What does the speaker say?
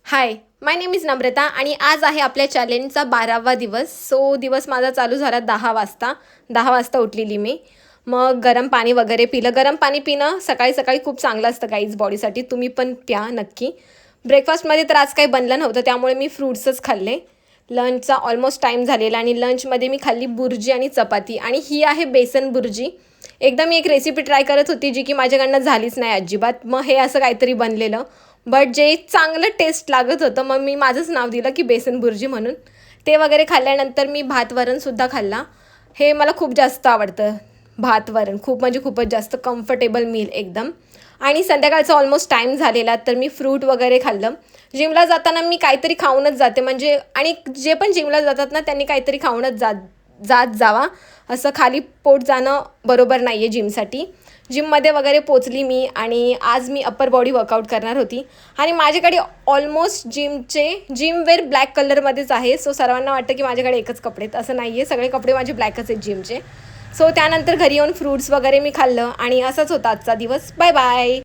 High, my name is नम्रता आणि आज आहे आपल्या चॅलेंजचा 12वा दिवस. सो दिवस माझा चालू झाला 10 वाजता उठलेली मी. मग गरम पाणी वगैरे पिलं. गरम पाणी पिणं सकाळी सकाळी खूप चांगलं असतं गाईज बॉडीसाठी. तुम्ही पण प्या नक्की. ब्रेकफास्टमध्ये तर आज काही बनलं नव्हतं त्यामुळे मी फ्रूट्सच खाल्ले. लंचचा ऑलमोस्ट टाईम झालेला आणि लंचमध्ये मी खाल्ली बुर्जी आणि चपाती आणि ही आहे बेसन बुर्जी. एकदा मी एक रेसिपी ट्राय करत होती जी की माझ्याकडनं झालीच नाही अजिबात. मग हे असं काहीतरी बनलेलं. बट जे चांगलं टेस्ट लागत होतं मग मी माझंच नाव दिलं की बेसन बुर्जी म्हणून. ते वगैरे खाल्ल्यानंतर मी भात वरणसुद्धा खाल्ला. हे मला खूप जास्त आवडतं भात वरण. खूप म्हणजे खूपच जास्त कम्फर्टेबल मील एकदम. आणि संध्याकाळचा ऑलमोस्ट टाईम झालेला तर मी फ्रूट वगैरे खाल्लं. जिमला जाताना मी काहीतरी खाऊनच जाते म्हणजे आणि जे पण जिमला जातात ना त्यांनी काहीतरी खाऊनच जात जावा. असं खाली पोट जाणं बरोबर नाही आहे जिमसाठी. जिममध्ये वगैरे पोचली मी आणि आज मी अप्पर बॉडी वर्कआउट करणार होती आणि माझ्याकडे ऑलमोस्ट जिमवेअर ब्लॅक कलरमध्येच आहे. सो सर्वांना वाटतं की माझ्याकडे एकच कपडे आहेत, असं नाही आहे. सगळे कपडे माझे ब्लॅकच आहेत जिमचे. सो त्यानंतर घरी येऊन फ्रूट्स वगैरे मी खाल्लं आणि असाच होता आजचा दिवस. Bye bye.